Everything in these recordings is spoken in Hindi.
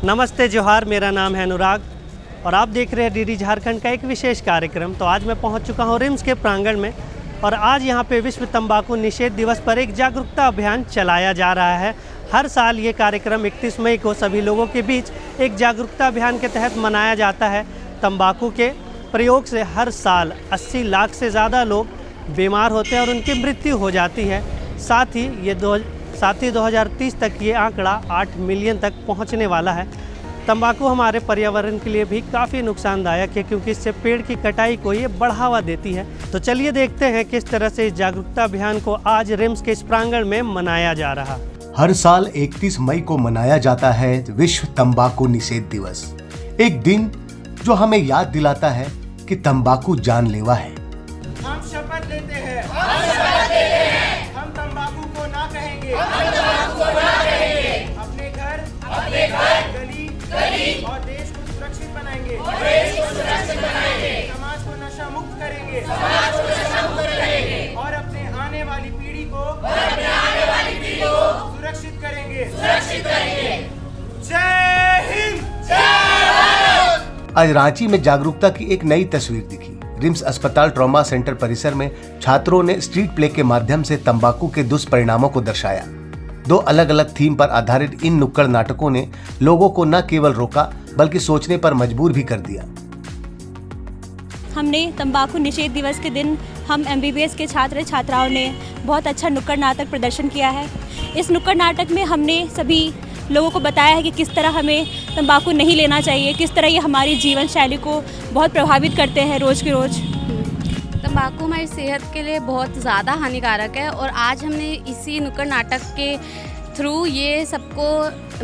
नमस्ते जोहार, मेरा नाम है अनुराग और आप देख रहे हैं डीडी झारखंड का एक विशेष कार्यक्रम। तो आज मैं पहुंच चुका हूं रिम्स के प्रांगण में और आज यहां पे विश्व तंबाकू निषेध दिवस पर एक जागरूकता अभियान चलाया जा रहा है। हर साल ये कार्यक्रम 31 मई को सभी लोगों के बीच एक जागरूकता अभियान के तहत मनाया जाता है। तंबाकू के प्रयोग से हर साल 80 लाख से ज़्यादा लोग बीमार होते हैं और उनकी मृत्यु हो जाती है। साथ ही 2030 तक ये आंकड़ा 8 मिलियन तक पहुंचने वाला है। तंबाकू हमारे पर्यावरण के लिए भी काफ़ी नुकसानदायक है क्योंकि इससे पेड़ की कटाई को ये बढ़ावा देती है। तो चलिए देखते हैं किस तरह से इस जागरूकता अभियान को आज रिम्स के इस प्रांगण में मनाया जा रहा। हर साल 31 मई को मनाया जाता है विश्व तंबाकू निषेध दिवस। एक दिन जो हमें याद दिलाता है कि तंबाकू जानलेवा है। हम शपथ लेते हैं, हम तंबाकू को ना कहेंगे, अपने घर, गली और देश को सुरक्षित बनाएंगे, समाज को नशा मुक्त करेंगे, और अपने आने वाली पीढ़ी को सुरक्षित करेंगे। जय हिंद। आज रांची में जागरूकता की एक नई तस्वीर दिखी। रिम्स अस्पताल ट्रॉमा सेंटर परिसर में छात्रों ने स्ट्रीट प्ले के माध्यम से तंबाकू के दुष्परिणामों को दर्शाया। 2 अलग अलग थीम पर आधारित इन नुक्कड़ नाटकों ने लोगों को न केवल रोका बल्कि सोचने पर मजबूर भी कर दिया। हमने तंबाकू निषेध दिवस के दिन हम MBBS के छात्र छात्राओं ने बहुत अच्छा नुक्कड़ नाटक प्रदर्शन किया है। इस नुक्कड़ नाटक में हमने सभी लोगों को बताया है कि किस तरह हमें तंबाकू नहीं लेना चाहिए, किस तरह ये हमारी जीवन शैली को बहुत प्रभावित करते हैं रोज़ के रोज़। तंबाकू हमारी सेहत के लिए बहुत ज़्यादा हानिकारक है और आज हमने इसी नुक्कड़ नाटक के थ्रू ये सबको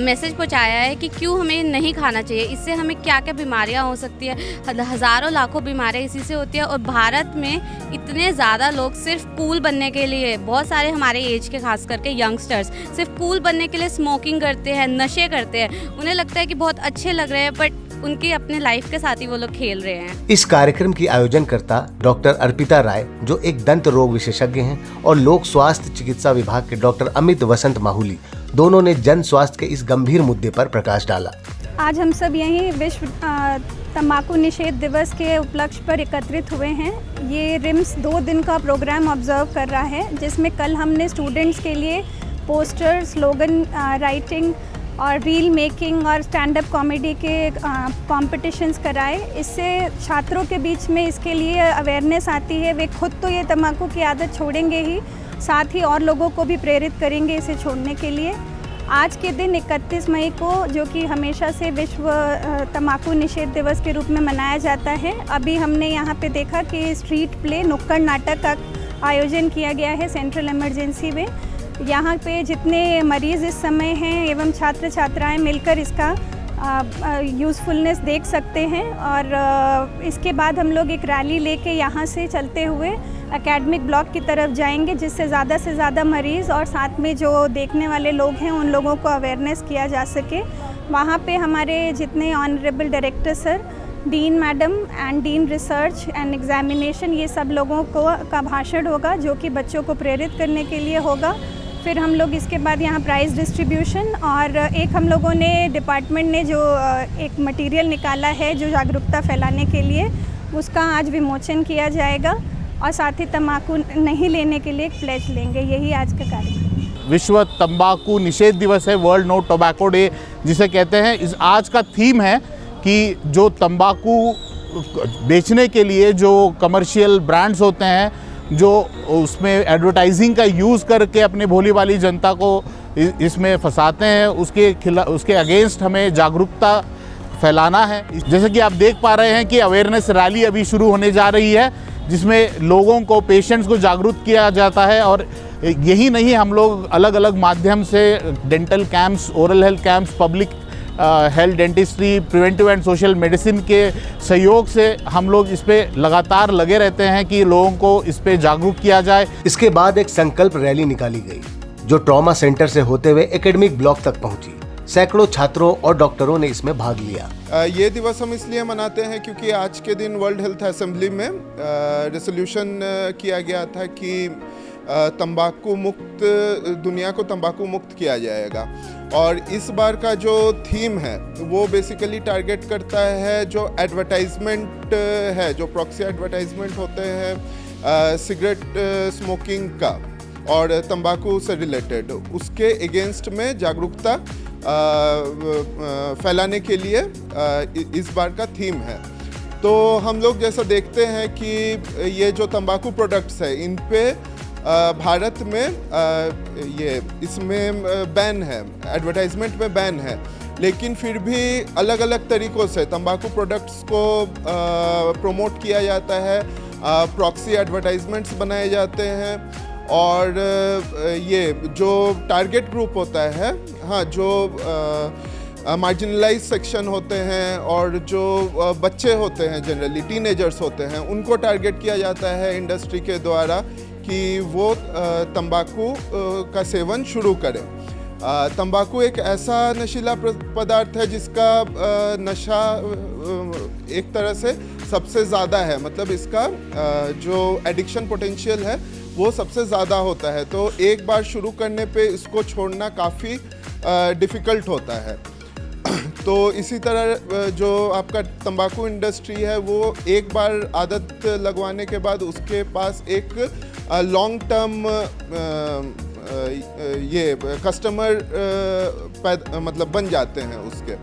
मैसेज पहुंचाया है कि क्यों हमें नहीं खाना चाहिए, इससे हमें क्या क्या बीमारियां हो सकती है। हज़ारों लाखों बीमारियां इसी से होती है और भारत में इतने ज़्यादा लोग सिर्फ कूल बनने के लिए, बहुत सारे हमारे एज के खास करके यंगस्टर्स सिर्फ कूल बनने के लिए स्मोकिंग करते हैं, नशे करते हैं। उन्हें लगता है कि बहुत अच्छे लग रहे हैं बट उनकी अपने लाइफ के साथ ही वो लोग खेल रहे हैं। इस कार्यक्रम की आयोजनकर्ता डॉक्टर अर्पिता राय, जो एक दंत रोग विशेषज्ञ हैं, और लोक स्वास्थ्य चिकित्सा विभाग के डॉक्टर अमित वसंत माहुली, दोनों ने जन स्वास्थ्य के इस गंभीर मुद्दे पर प्रकाश डाला। आज हम सब यहीं विश्व तंबाकू निषेध दिवस के उपलक्ष्य पर एकत्रित हुए हैं। ये रिम्स 2 दिन का प्रोग्राम ऑब्जर्व कर रहा है, जिसमें कल हमने स्टूडेंट्स के लिए पोस्टर, स्लोगन राइटिंग और रील मेकिंग और स्टैंड अप कॉमेडी के कॉम्पिटिशन्स कराए। इससे छात्रों के बीच में इसके लिए अवेयरनेस आती है। वे खुद तो ये तंबाकू की आदत छोड़ेंगे ही, साथ ही और लोगों को भी प्रेरित करेंगे इसे छोड़ने के लिए। आज के दिन 31 मई को, जो कि हमेशा से विश्व तंबाकू निषेध दिवस के रूप में मनाया जाता है, अभी हमने यहाँ पे देखा कि स्ट्रीट प्ले नुक्कड़ नाटक का आयोजन किया गया है सेंट्रल इमरजेंसी में। यहाँ पे जितने मरीज़ इस समय हैं एवं छात्र छात्राएं मिलकर इसका यूज़फुलनेस देख सकते हैं। और इसके बाद हम लोग एक रैली लेके यहाँ से चलते हुए एकेडमिक ब्लॉक की तरफ जाएंगे, जिससे ज़्यादा से ज़्यादा मरीज़ और साथ में जो देखने वाले लोग हैं उन लोगों को अवेयरनेस किया जा सके। वहाँ पे हमारे जितने honourable director sir, dean madam and dean research and examination, ये सब लोगों का भाषण होगा जो कि बच्चों को प्रेरित करने के लिए होगा। फिर हम लोग इसके बाद यहाँ प्राइज़ डिस्ट्रीब्यूशन और एक हम लोगों ने डिपार्टमेंट ने जो एक मटेरियल निकाला है जो जागरूकता फैलाने के लिए, उसका आज विमोचन किया जाएगा और साथ ही तंबाकू नहीं लेने के लिए एक प्लेज लेंगे। यही आज का कार्यक्रम। विश्व तंबाकू निषेध दिवस है, वर्ल्ड नो टोबैको डे जिसे कहते हैं। इस आज का थीम है कि जो तंबाकू बेचने के लिए जो कमर्शियल ब्रांड्स होते हैं, जो उसमें एडवर्टाइजिंग का यूज़ करके अपने भोली भाली जनता को इसमें फंसाते हैं, उसके अगेंस्ट हमें जागरूकता फैलाना है। जैसे कि आप देख पा रहे हैं कि अवेयरनेस रैली अभी शुरू होने जा रही है, जिसमें लोगों को, पेशेंट्स को जागरूक किया जाता है। और यही नहीं, हम लोग अलग अलग माध्यम से dental camps, oral health camps, public health dentistry, preventive and social medicine के सहयोग से हम लोग इस पे लगातार लगे रहते हैं कि लोगों को इस पे जागरूक किया जाए। इसके बाद एक संकल्प रैली निकाली गई जो ट्रॉमा सेंटर से होते हुए एकेडमिक ब्लॉक तक पहुंची। सैकड़ों छात्रों और डॉक्टरों ने इसमें भाग लिया। ये दिवस हम इसलिए मनाते हैं क्योंकि आज के दिन वर्ल्ड हेल्थ असेंबली में रेजोल्यूशन किया गया था कि तंबाकू मुक्त दुनिया को तंबाकू मुक्त किया जाएगा। और इस बार का जो थीम है वो बेसिकली टारगेट करता है जो एडवर्टाइजमेंट है, जो प्रॉक्सी एडवर्टाइजमेंट होते हैं सिगरेट स्मोकिंग का और तंबाकू से रिलेटेड, उसके अगेंस्ट में जागरूकता फैलाने के लिए इस बार का थीम है। तो हम लोग जैसा देखते हैं कि ये जो तंबाकू प्रोडक्ट्स है इन पे भारत में ये इसमें बैन है, एडवर्टाइजमेंट में बैन है, लेकिन फिर भी अलग अलग तरीक़ों से तंबाकू प्रोडक्ट्स को प्रमोट किया जाता है, प्रॉक्सी एडवर्टाइजमेंट्स बनाए जाते हैं। और ये जो टारगेट ग्रुप होता है, हाँ, जो मार्जिनलाइज सेक्शन होते हैं और जो बच्चे होते हैं, जनरली टीनेजर्स होते हैं, उनको टारगेट किया जाता है इंडस्ट्री के द्वारा कि वो तंबाकू का सेवन शुरू करें। तंबाकू एक ऐसा नशीला पदार्थ है जिसका नशा एक तरह से सबसे ज़्यादा है, मतलब इसका जो एडिक्शन पोटेंशियल है वो सबसे ज़्यादा होता है। तो एक बार शुरू करने पे इसको छोड़ना काफ़ी डिफ़िकल्ट होता है। तो इसी तरह जो आपका तंबाकू इंडस्ट्री है वो एक बार आदत लगवाने के बाद उसके पास एक लॉन्ग टर्म ये कस्टमर मतलब बन जाते हैं उसके।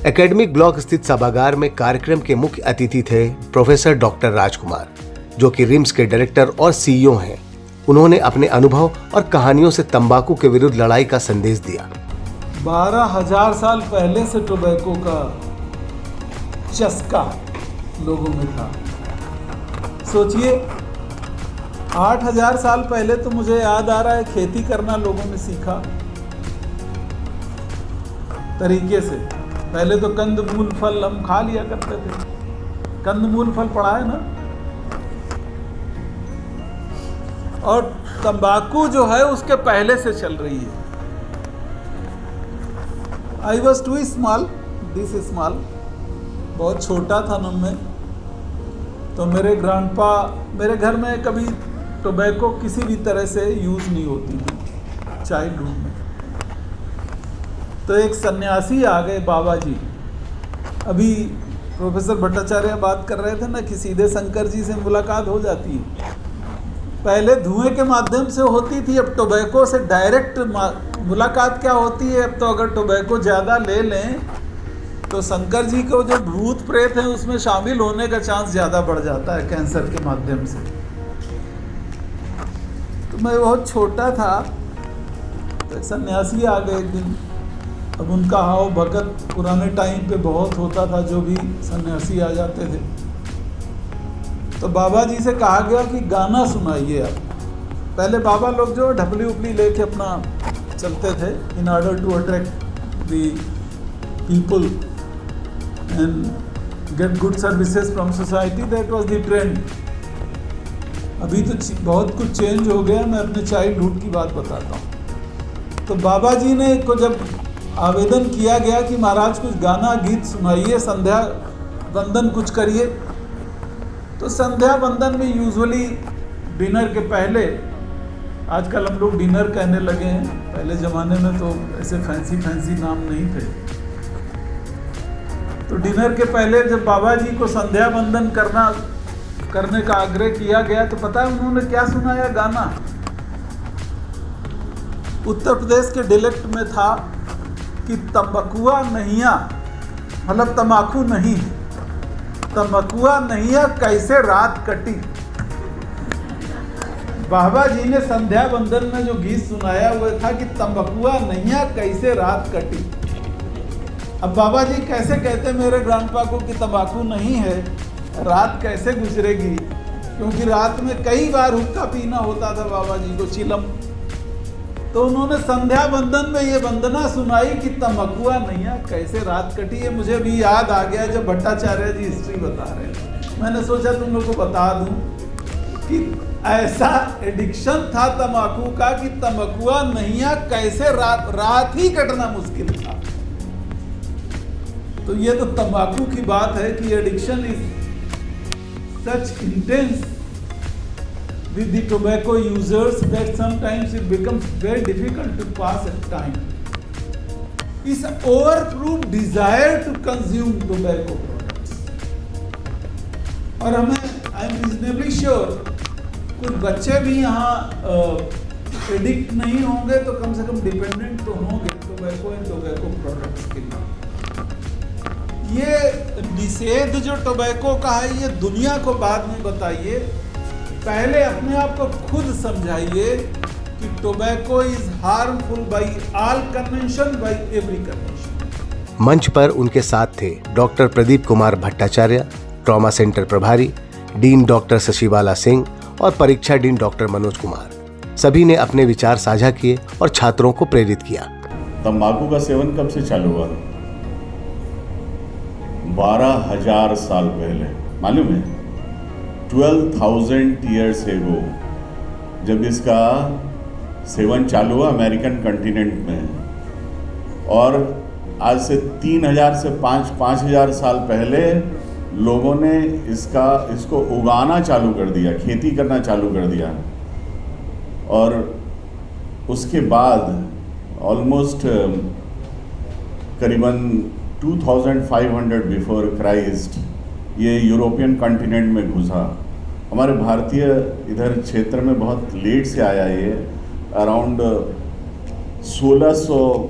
एकेडमिक ब्लॉक स्थित सभागार में कार्यक्रम के मुख्य अतिथि थे प्रोफेसर डॉक्टर राजकुमार, जो कि रिम्स के डायरेक्टर और सीईओ हैं। उन्होंने अपने अनुभव और कहानियों से तंबाकू के विरुद्ध लड़ाई का संदेश दिया। 12,000 साल पहले से टोबैको का चस्का लोगों में था। सोचिए, 8,000 साल पहले तो मुझे याद आ रहा है खेती करना लोगों ने सीखा तरीके से। पहले तो कंद मूल फल हम खा लिया करते थे, कंद मूल फल पड़ा है ना। और तंबाकू जो है उसके पहले से चल रही है। I was too small, this small, बहुत छोटा था मैं। तो मेरे ग्रैंडपा, मेरे घर में कभी टोबैको किसी भी तरह से यूज़ नहीं होती थी चाइल्डहुड में। तो एक सन्यासी आ गए, बाबा जी। अभी प्रोफेसर भट्टाचार्य बात कर रहे थे ना कि सीधे शंकर जी से मुलाकात हो जाती है। पहले धुएं के माध्यम से होती थी, अब टोबैको से डायरेक्ट मुलाकात क्या होती है। अब तो अगर टोबैको ज़्यादा ले लें तो शंकर जी को जो भूत प्रेत हैं उसमें शामिल होने का चांस ज़्यादा बढ़ जाता है कैंसर के माध्यम से। तो मैं बहुत छोटा था, तो एक सन्यासी आ गए एक दिन। अब उनका हाव भगत पुराने टाइम पे बहुत होता था, जो भी सन्यासी आ जाते थे। तो बाबा जी से कहा गया कि गाना सुनाइए आप। पहले बाबा लोग जो ढपली उपली लेके अपना चलते थे in order to attract the people and get good services from society, that was the trend. अभी तो बहुत कुछ चेंज हो गया। मैं अपने चाइल्डहुड की बात बताता हूँ। तो बाबा जी ने को जब आवेदन किया गया कि महाराज कुछ गाना गीत सुनाइए, संध्या वंदन कुछ करिए, तो संध्या वंदन में यूजुअली डिनर के पहले, आजकल हम लोग डिनर कहने लगे हैं, पहले ज़माने में तो ऐसे फैंसी नाम नहीं थे। तो डिनर के पहले जब बाबा जी को संध्या वंदन करने का आग्रह किया गया, तो पता है उन्होंने क्या सुनाया गाना? उत्तर प्रदेश के डिलेक्ट में था कि तंबाकुआ नहिया, मतलब तम्बाकू नहीं, तंबाकुआ नहिया कैसे रात कटी। बाबा जी ने संध्या वंदन में जो गीत सुनाया वो था कि तंबाकुआ नहिया कैसे रात कटी। अब बाबा जी कैसे कहते मेरे ग्रैंडपा को कि तंबाकू नहीं है, रात कैसे गुजरेगी, क्योंकि रात में कई बार हुक्का पीना होता था बाबा जी को, चिलम। तो उन्होंने संध्या वंदन में ये वंदना सुनाई कि तंबाकुआ नैया कैसे रात कटी। है मुझे भी याद आ गया जब भट्टाचार्य जी हिस्ट्री बता रहे थे। मैंने सोचा तुम लोग को बता दूं कि ऐसा एडिक्शन था तंबाकू का कि तंबाकुआ नैया कैसे रात ही कटना मुश्किल था। तो ये तो तंबाकू की बात है कि addiction is such intense with the tobacco users that sometimes it becomes very difficult to pass at time is overproof desire to consume tobacco products. और हमें आई एम रीजनेबली श्योर कुछ बच्चे भी यहाँ एडिक्ट नहीं होंगे तो कम से कम डिपेंडेंट तो होंगे टोबैको एंड टोबैको प्रोडक्ट्स के लिए। ये निषेध जो टोबैको का है ये दुनिया को बाद में बताइए, पहले अपने आप को खुद समझाइए कि tobacco is harmful by all convention, by every convention. मंच पर उनके साथ थे doctor Pradeep Kumar Bhattacharya, trauma centre प्रभारी, डीन डॉक्टर शशिबाला सिंह और परीक्षा डीन डॉक्टर मनोज कुमार। सभी ने अपने विचार साझा किए और छात्रों को प्रेरित किया। तंबाकू का सेवन कब से चालू हुआ? 12,000 साल पहले, मालूम है? 12,000 years ago जब इसका सेवन चालू हुआ अमेरिकन कॉन्टिनेंट में, और आज से 3,000 से 5,000 साल पहले लोगों ने इसको उगाना चालू कर दिया, खेती करना चालू कर दिया। और उसके बाद ऑलमोस्ट करीबन 2500 बिफोर क्राइस्ट ये यूरोपियन कॉन्टिनेंट में घुसा। हमारे भारतीय इधर क्षेत्र में बहुत लेट से आया ये, अराउंड 1600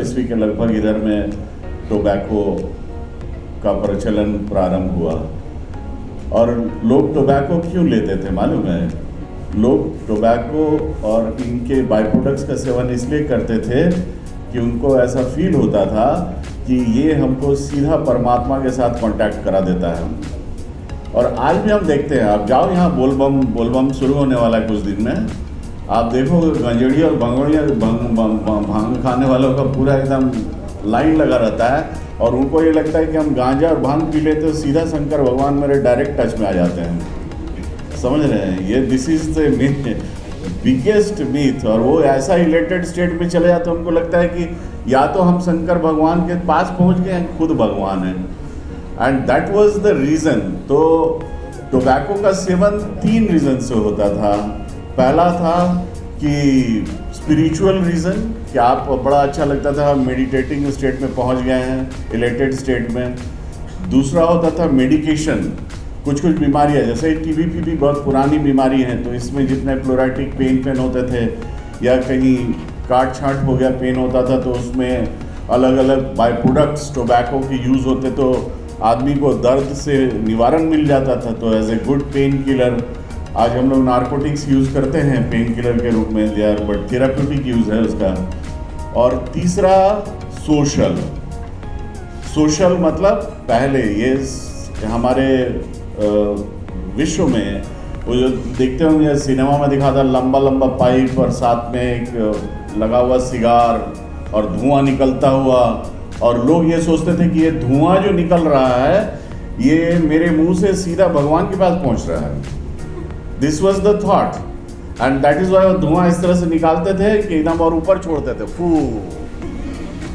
ईस्वी के लगभग इधर में टोबैको का प्रचलन प्रारंभ हुआ। और लोग टोबैको क्यों लेते थे मालूम है? लोग टोबैको और इनके बाई प्रोडक्ट्स का सेवन इसलिए करते थे कि उनको ऐसा फील होता था कि ये हमको सीधा परमात्मा के साथ कांटेक्ट करा देता है। और आज भी हम देखते हैं, आप जाओ यहाँ बोलबम शुरू होने वाला है कुछ दिन में, आप देखो गंजेड़ी और बंगोड़िया भांग खाने वालों का पूरा एकदम लाइन लगा रहता है, और उनको ये लगता है कि हम गांजा और भांग पी लेते तो सीधा शंकर भगवान मेरे डायरेक्ट टच में आ जाते हैं। समझ रहे हैं? ये this is the biggest myth. और वो ऐसा इलेटेड स्टेट में चले जाते हैं, उनको लगता है कि या तो हम शंकर भगवान के पास पहुंच गए हैं, खुद भगवान हैं। And that was the reason. तो टोबैको का सेवन 3 रीज़न से होता था। पहला था कि स्पिरिचुअल रीज़न, कि आप बड़ा अच्छा लगता था, मेडिटेटिंग स्टेट में पहुंच गए हैं, इलेटेड स्टेट में। दूसरा होता था मेडिकेशन, कुछ बीमारियाँ जैसे टीबी बहुत पुरानी बीमारी है, तो इसमें जितने प्लोराइटिक पेन होते थे या कहीं काट छाँट हो गया पेन होता था, तो उसमें अलग अलग बाई प्रोडक्ट्स टोबैको के यूज़ होते, तो आदमी को दर्द से निवारण मिल जाता था। तो as a good pain killer, आज हम लोग नारकोटिक्स यूज़ करते हैं पेन किलर के रूप में, दिया बट थेराप्यूटिक यूज़ है उसका। और तीसरा सोशल मतलब पहले ये हमारे विश्व में वो जो देखते होंगे सिनेमा में दिखाता लंबा लंबा पाइप और साथ में एक लगा हुआ सिगार और धुआं निकलता हुआ, और लोग ये सोचते थे कि ये धुआं जो निकल रहा है ये मेरे मुंह से सीधा भगवान के पास पहुंच रहा है। This was the thought, and that is why वो धुआं इस तरह से निकालते थे कि एकदम और ऊपर छोड़ते थे, फू।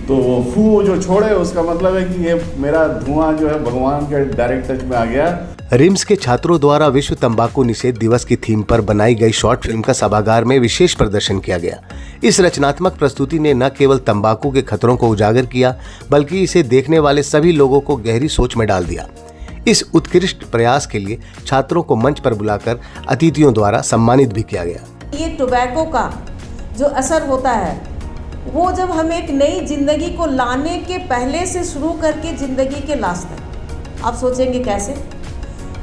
तो वो फू जो छोड़े उसका मतलब है कि ये मेरा धुआं जो है भगवान के डायरेक्ट टच में आ गया। रिम्स के छात्रों द्वारा विश्व तंबाकू निषेध दिवस की थीम पर बनाई गई शॉर्ट फिल्म का सभागार में विशेष प्रदर्शन किया गया। इस रचनात्मक प्रस्तुति ने न केवल तंबाकू के खतरों को उजागर किया, बल्कि इसे देखने वाले सभी लोगों को गहरी सोच में डाल दिया। इस उत्कृष्ट प्रयास के लिए छात्रों को मंच पर बुलाकर अतिथियों द्वारा सम्मानित भी किया गया। ये टोबैको का जो असर होता है वो जब हम एक नई जिंदगी को लाने के पहले से शुरू करके जिंदगी के लास्ट तक, आप सोचेंगे कैसे?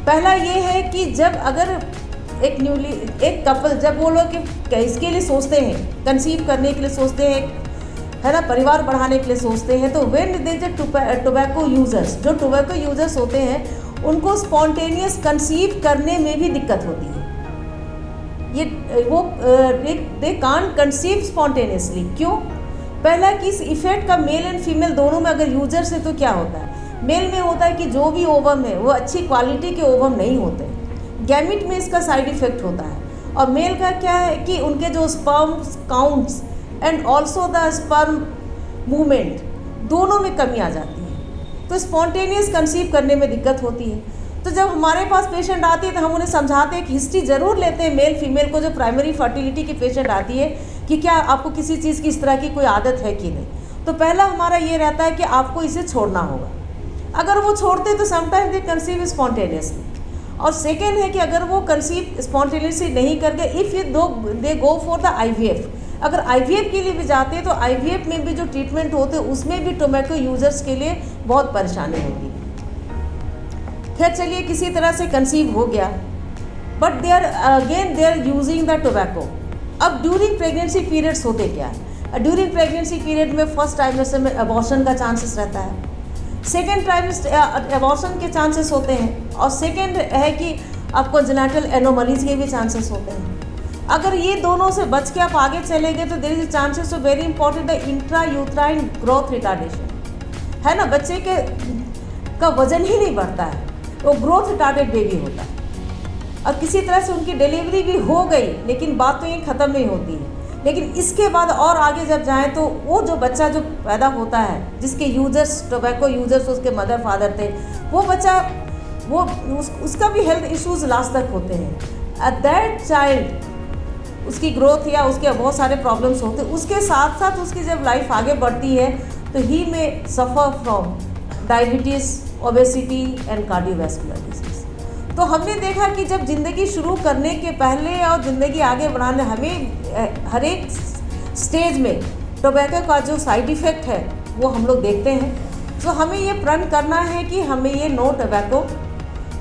पहला ये है कि जब अगर एक कपल जब वो लोग इसके लिए सोचते हैं, कंसीव करने के लिए सोचते हैं, है ना, परिवार बढ़ाने के लिए सोचते हैं, तो व्हेन दे टोबैको यूजर्स, जो टोबैको यूजर्स होते हैं उनको स्पॉन्टेनियस कंसीव करने में भी दिक्कत होती है। They can't conceive spontaneously. क्यों? पहला कि इस इफेक्ट का मेल एंड फीमेल दोनों में अगर यूजर्स है तो क्या होता है, मेल में होता है कि जो भी ओवम है वो अच्छी क्वालिटी के ओवम नहीं होते, गैमिट में इसका साइड इफेक्ट होता है। और मेल का क्या है कि उनके जो sperm counts and also the sperm movement दोनों में कमी आ जाती है, तो स्पॉन्टेनियस कंसीव करने में दिक्कत होती है। तो जब हमारे पास पेशेंट आती है तो हम उन्हें समझाते हैं कि हिस्ट्री ज़रूर लेते हैं मेल फीमेल को, जो प्राइमरी फर्टिलिटी की पेशेंट आती है, कि क्या आपको किसी चीज़ की इस तरह की कोई आदत है कि नहीं। तो पहला हमारा ये रहता है कि आपको इसे छोड़ना होगा। अगर वो छोड़ते तो समटाइम दे कंसीव स्पॉन्टेनियसली, और सेकेंड है कि अगर वो कंसीव स्पॉन्टेनियसली नहीं करके if they go for the IVF, अगर IVF के लिए भी जाते हैं तो IVF में भी जो ट्रीटमेंट होते हैं उसमें भी टोबैको यूज़र्स के लिए बहुत परेशानी होगी। खैर चलिए, किसी तरह से कंसीव हो गया, but they are using the tobacco. अब ड्यूरिंग प्रेगनेंसी पीरियड्स होते क्या है? ड्यूरिंग प्रेगनेंसी पीरियड में फर्स्ट ट्राइमेस्टर में अबॉर्शन का चांसेस रहता है, सेकेंड ट्राइमेस्टर अबॉर्शन के चांसेस होते हैं, और सेकेंड है कि आपको जेनेटल एनोमलीज के भी चांसेस होते हैं। अगर ये दोनों से बच के आप आगे चले गए तो there is chances of very important the intra uterine growth retardation, है ना। बच्चे का वजन ही नहीं बढ़ता है, वो ग्रोथ रिटार्डेड बेबी होता है, और किसी तरह से उनकी डिलीवरी भी हो गई, लेकिन बात तो ये ख़त्म नहीं होती है। लेकिन इसके बाद और आगे जब जाएं तो वो जो बच्चा जो पैदा होता है, जिसके यूजर्स टोबैको यूजर्स उसके मदर फादर थे, वो बच्चा उसका भी हेल्थ इश्यूज लास्ट तक होते हैं। एट दैट चाइल्ड उसकी ग्रोथ या उसके बहुत सारे प्रॉब्लम्स होते हैं। उसके साथ साथ उसकी जब लाइफ आगे बढ़ती है तो ही में suffer from diabetes, obesity and cardiovascular disease. तो हमने देखा कि जब ज़िंदगी शुरू करने के पहले और ज़िंदगी आगे बढ़ाने, हमें हर एक स्टेज में टोबैको का जो साइड इफ़ेक्ट है वो हम लोग देखते हैं। तो हमें ये प्रण करना है कि हमें ये नो टोबैको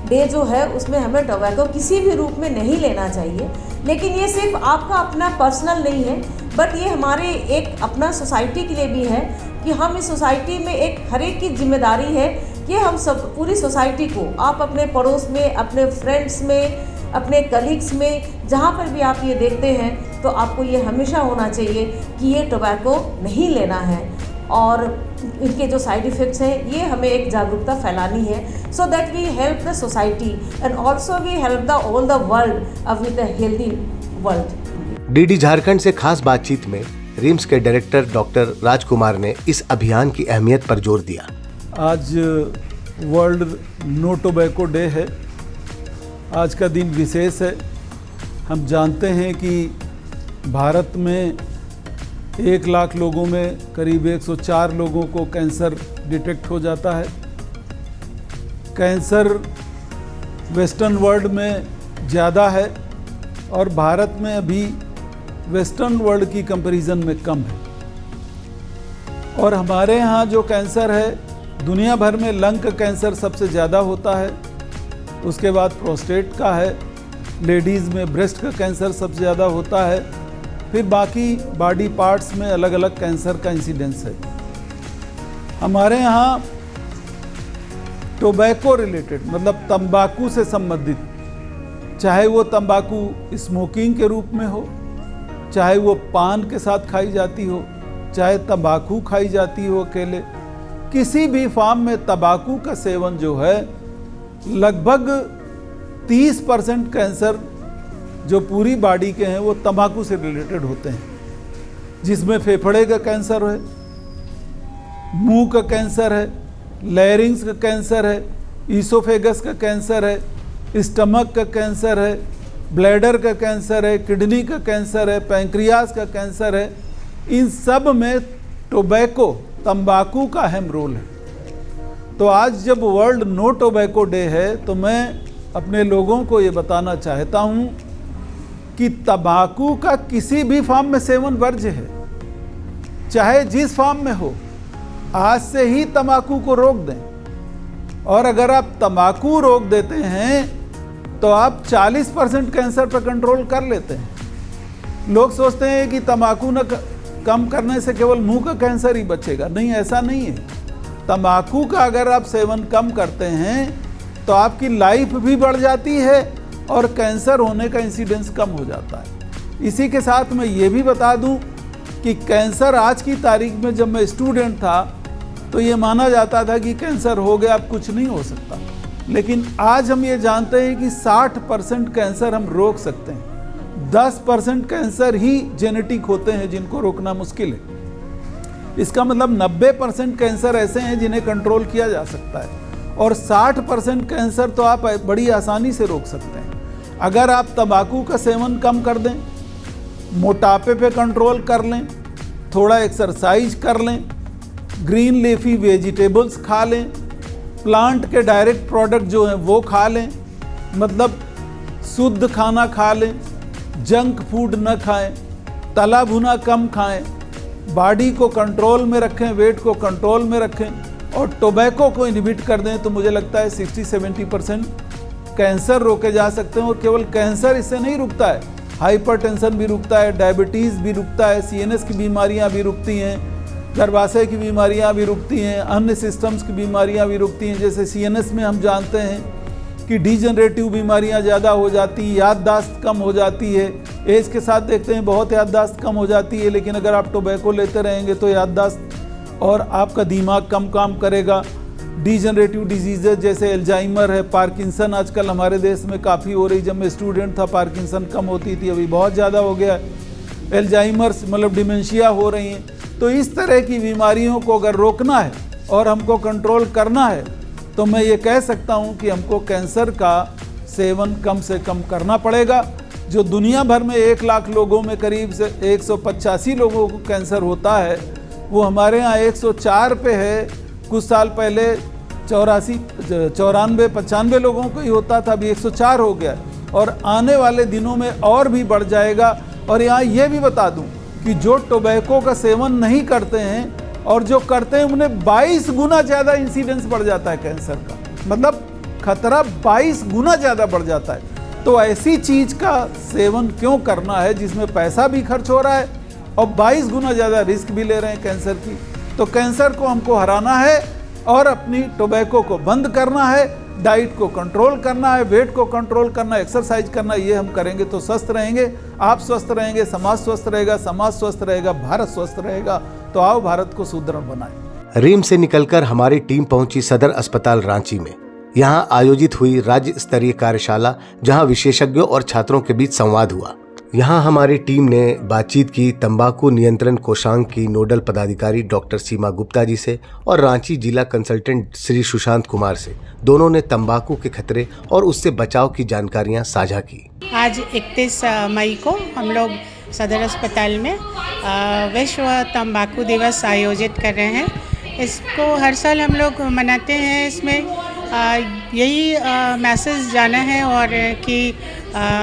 डे जो है उसमें हमें टोबैको किसी भी रूप में नहीं लेना चाहिए। लेकिन ये सिर्फ आपका अपना पर्सनल नहीं है, बट ये हमारे एक अपना सोसाइटी के लिए भी है कि हम इस सोसाइटी में एक हर एक की जिम्मेदारी है कि हम सब पूरी सोसाइटी को, आप अपने पड़ोस में, अपने फ्रेंड्स में, अपने कलीग्स में, जहाँ पर भी आप ये देखते हैं तो आपको ये हमेशा होना चाहिए कि ये टोबैको नहीं लेना है, और इनके जो साइड इफ़ेक्ट्स हैं ये हमें एक जागरूकता फैलानी है, so that we help the society and also we help the all the world with a healthy world. DD Jharkhand से खास बातचीत में रिम्स के डायरेक्टर डॉक्टर राजकुमार ने इस अभियान की अहमियत पर जोर दिया। आज वर्ल्ड नो टोबैको डे है। आज का दिन विशेष है। हम जानते हैं कि भारत में 1 लाख लोगों में करीब 104 लोगों को कैंसर डिटेक्ट हो जाता है। कैंसर वेस्टर्न वर्ल्ड में ज़्यादा है और भारत में अभी वेस्टर्न वर्ल्ड की कंपैरिजन में कम है। और हमारे यहाँ जो कैंसर है, दुनिया भर में लंग का कैंसर सबसे ज़्यादा होता है, उसके बाद प्रोस्टेट का है, लेडीज़ में ब्रेस्ट का कैंसर सबसे ज़्यादा होता है, फिर बाकी बॉडी पार्ट्स में अलग अलग कैंसर का इंसिडेंस है। हमारे यहाँ टोबैको रिलेटेड मतलब तंबाकू से संबंधित, चाहे वो तंबाकू स्मोकिंग के रूप में हो, चाहे वो पान के साथ खाई जाती हो, चाहे तंबाकू खाई जाती हो अकेले, किसी भी फॉर्म में तंबाकू का सेवन जो है, लगभग 30% कैंसर जो पूरी बॉडी के हैं वो तंबाकू से रिलेटेड होते हैं, जिसमें फेफड़े का कैंसर है, मुंह का कैंसर है, लैरिंग्स का कैंसर है, ईसोफेगस का कैंसर है, स्टमक का कैंसर है, ब्लैडर का कैंसर है, किडनी का कैंसर है, पैंक्रियास का कैंसर है। इन सब में टोबैको तंबाकू का अहम रोल है। तो आज जब वर्ल्ड नो टोबैको डे है तो मैं अपने लोगों को ये बताना चाहता हूँ कि तंबाकू का किसी भी फॉर्म में सेवन वर्ज्य है, चाहे जिस फॉर्म में हो। आज से ही तंबाकू को रोक दें, और अगर आप तंबाकू रोक देते हैं तो आप 40% कैंसर पर कंट्रोल कर लेते हैं। लोग सोचते हैं कि तंबाकू न कम करने से केवल मुंह का कैंसर ही बचेगा। नहीं, ऐसा नहीं है। तंबाकू का अगर आप सेवन कम करते हैं तो आपकी लाइफ भी बढ़ जाती है और कैंसर होने का इंसिडेंस कम हो जाता है। इसी के साथ मैं ये भी बता दूं कि कैंसर आज की तारीख में, जब मैं स्टूडेंट था तो ये माना जाता था कि कैंसर हो गया अब कुछ नहीं हो सकता, लेकिन आज हम ये जानते हैं कि 60% कैंसर हम रोक सकते हैं। 10% कैंसर ही जेनेटिक होते हैं जिनको रोकना मुश्किल है। इसका मतलब 90% कैंसर ऐसे हैं जिन्हें कंट्रोल किया जा सकता है। और 60% कैंसर तो आप बड़ी आसानी से रोक सकते हैं अगर आप तंबाकू का सेवन कम कर दें, मोटापे पे कंट्रोल कर लें, थोड़ा एक्सरसाइज कर लें, ग्रीन लीफी वेजिटेबल्स खा लें, प्लांट के डायरेक्ट प्रोडक्ट जो हैं वो खा लें, मतलब शुद्ध खाना खा लें, जंक फूड न खाएं, तला भुना कम खाएं, बॉडी को कंट्रोल में रखें, वेट को कंट्रोल में रखें और टोबैको को इनहिबिट कर दें, तो मुझे लगता है 60-70% कैंसर रोके जा सकते हैं। और केवल कैंसर इससे नहीं रुकता है, हाइपरटेंशन भी रुकता है, डायबिटीज़ भी रुकता है, सीएनएस की बीमारियां भी रुकती हैं, गर्भाशय की बीमारियां भी रुकती हैं, अन्य सिस्टम्स की बीमारियां भी रुकती हैं। जैसे सीएनएस में हम जानते हैं कि डिजनरेटिव बीमारियां ज़्यादा हो जाती हैं, याददाश्त कम हो जाती है, एज के साथ देखते हैं बहुत याददाश्त कम हो जाती है, लेकिन अगर आप टोबैको लेते रहेंगे तो याददाश्त और आपका दिमाग कम काम करेगा। डिजनरेटिव डिजीज़ जैसे एल्जाइमर है, पार्किंसन आजकल हमारे देश में काफ़ी हो रही, जब मैं स्टूडेंट था पार्किंसन कम होती थी, अभी बहुत ज़्यादा हो गया है। एल्जाइमर्स मतलब डिमेंशिया हो रही हैं। तो इस तरह की बीमारियों को अगर रोकना है और हमको कंट्रोल करना है तो मैं ये कह सकता हूँ कि हमको कैंसर का सेवन कम से कम करना पड़ेगा। जो दुनिया भर में 1 लाख लोगों में करीब से 185 लोगों को कैंसर होता है, वो हमारे यहाँ 104 पे है। कुछ साल पहले 94-95 लोगों को ही होता था, अभी 104 हो गया और आने वाले दिनों में और भी बढ़ जाएगा। और यहाँ ये भी बता दूँ कि जो टोबैको का सेवन नहीं करते हैं और जो करते हैं उन्हें 22 गुना ज़्यादा इंसिडेंस बढ़ जाता है कैंसर का, मतलब खतरा 22 गुना ज़्यादा बढ़ जाता है। तो ऐसी चीज़ का सेवन क्यों करना है जिसमें पैसा भी खर्च हो रहा है और 22 गुना ज़्यादा रिस्क भी ले रहे हैं कैंसर की। तो कैंसर को हमको हराना है और अपनी टोबैको को बंद करना है, डाइट को कंट्रोल करना है, वेट को कंट्रोल करना है, एक्सरसाइज करना है। ये हम करेंगे तो स्वस्थ रहेंगे, आप स्वस्थ रहेंगे, समाज स्वस्थ रहेगा, समाज स्वस्थ रहेगा, भारत स्वस्थ रहेगा। तो आओ भारत को सुदृढ़ बनाएं। रिम्स से निकलकर हमारी टीम पहुंची सदर अस्पताल रांची में। यहां आयोजित हुई राज्य स्तरीय कार्यशाला, जहां विशेषज्ञों और छात्रों के बीच संवाद हुआ। यहां हमारी टीम ने बातचीत की तंबाकू नियंत्रण कोषांग की नोडल पदाधिकारी डॉक्टर सीमा गुप्ता जी से और रांची जिला कंसल्टेंट श्री सुशांत कुमार से। दोनों ने तंबाकू के खतरे और उससे बचाव की जानकारियां साझा की। आज 31 मई को हम लोग सदर अस्पताल में विश्व तंबाकू दिवस आयोजित कर रहे हैं। इसको हर साल हम लोग मनाते हैं। इसमें यही मैसेज जाना है और कि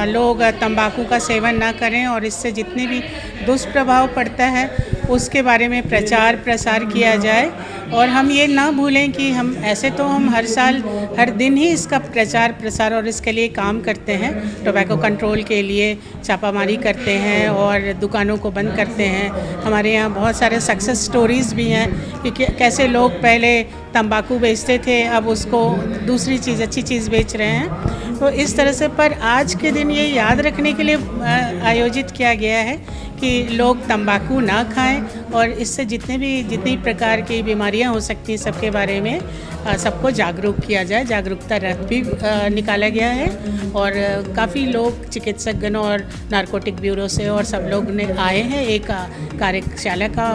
लोग तंबाकू का सेवन ना करें और इससे जितने भी दुष्प्रभाव पड़ता है उसके बारे में प्रचार प्रसार किया जाए। और हम ये ना भूलें कि हम ऐसे तो हम हर साल हर दिन ही इसका प्रचार प्रसार और इसके लिए काम करते हैं। टोबैको कंट्रोल के लिए छापामारी करते हैं और दुकानों को बंद करते हैं। हमारे यहाँ बहुत सारे सक्सेस स्टोरीज़ भी हैं कि कैसे लोग पहले तंबाकू बेचते थे, अब उसको दूसरी चीज़ अच्छी चीज़ बेच रहे हैं। तो इस तरह से पर आज के दिन ये याद रखने के लिए आयोजित किया गया है कि लोग तंबाकू ना खाएं और इससे जितनी प्रकार की बीमारियां हो सकती हैं सबके बारे में सबको जागरूक किया जाए। जागरूकता रथ भी निकाला गया है और काफ़ी लोग चिकित्सकगण और नारकोटिक ब्यूरो से और सब लोग ने आए हैं। एक कार्यशाला का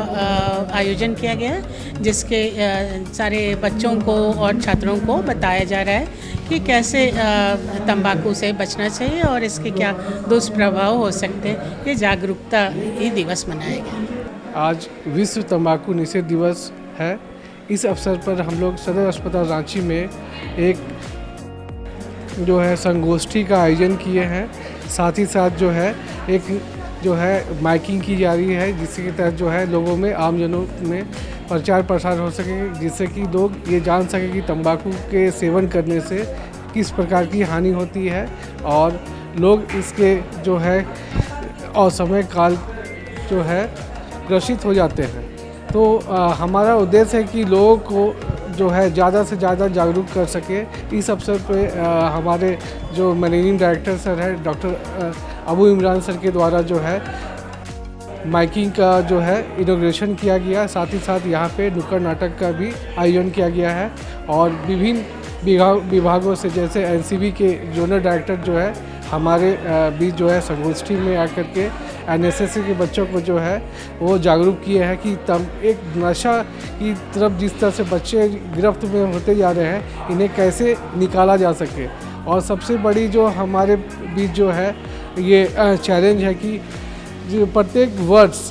आयोजन किया गया है जिसके सारे बच्चों को और छात्रों को बताया जा रहा है कि कैसे तंबाकू से बचना चाहिए और इसके क्या दुष्प्रभाव हो सकते हैं। ये जागरूकता ही दिवस मनाया गया। आज विश्व तंबाकू निषेध दिवस है। इस अवसर पर हम लोग सदर अस्पताल रांची में एक जो है संगोष्ठी का आयोजन किए हैं। साथ ही साथ जो है एक माइकिंग की जा रही है जिसके तहत जो है लोगों में आमजनों में प्रचार प्रसार हो सके, जिससे कि लोग ये जान सकें कि तंबाकू के सेवन करने से किस प्रकार की हानि होती है और लोग इसके जो है असमय काल जो है ग्रसित हो जाते हैं। तो हमारा उद्देश्य है कि लोगों को जो है ज़्यादा से ज़्यादा जागरूक कर सके। इस अवसर पे हमारे जो मैनेजिंग डायरेक्टर सर है डॉक्टर अबू इमरान सर के द्वारा जो है माइकिंग का जो है इनॉग्रेशन किया गया। साथ ही साथ यहाँ पे नुक्कड़ नाटक का भी आयोजन किया गया है और विभिन्न विभागों से जैसे एनसीबी के जोनल डायरेक्टर जो है हमारे बीच जो है संगोष्ठी में आकर के एनएसएस के बच्चों को जो है वो जागरूक किए हैं कि एक नशा की तरफ जिस तरह से बच्चे गिरफ्त में होते जा रहे हैं, इन्हें कैसे निकाला जा सके। और सबसे बड़ी जो हमारे बीच जो है ये चैलेंज है कि जो प्रत्येक वर्ष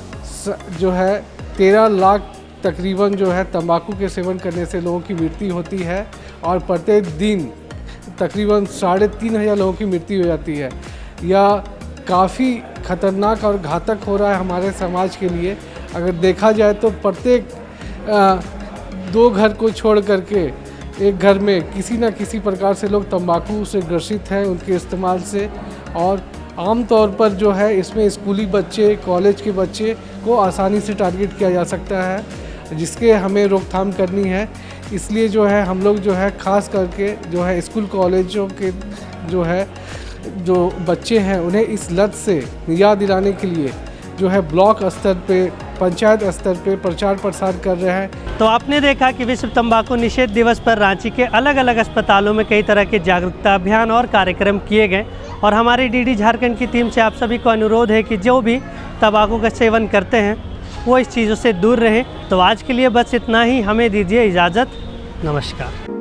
जो है 13 लाख तकरीबन जो है तंबाकू के सेवन करने से लोगों की मृत्यु होती है और प्रत्येक दिन तकरीबन 3,500 लोगों की मृत्यु हो जाती है। यह काफ़ी खतरनाक और घातक हो रहा है हमारे समाज के लिए। अगर देखा जाए तो प्रत्येक 2 घर को छोड़ करके एक घर में किसी न किसी प्रकार से लोग तंबाकू से ग्रसित हैं उनके इस्तेमाल से। और आम तौर पर जो है इसमें स्कूली बच्चे, कॉलेज के बच्चे को आसानी से टारगेट किया जा सकता है, जिसके हमें रोकथाम करनी है। इसलिए जो है हम लोग जो है ख़ास करके जो है स्कूल कॉलेजों के जो बच्चे हैं उन्हें इस लत से निजात दिलाने के लिए जो है ब्लॉक स्तर पे, पंचायत स्तर पे प्रचार प्रसार कर रहे हैं। तो आपने देखा कि विश्व तंबाकू निषेध दिवस पर रांची के अलग अलग अस्पतालों में कई तरह के जागरूकता अभियान और कार्यक्रम किए गए। और हमारी डीडी झारखंड की टीम से आप सभी को अनुरोध है कि जो भी तंबाकू का सेवन करते हैं वो इस चीज़ों से दूर रहें। तो आज के लिए बस इतना ही, हमें दीजिए इजाज़त। नमस्कार।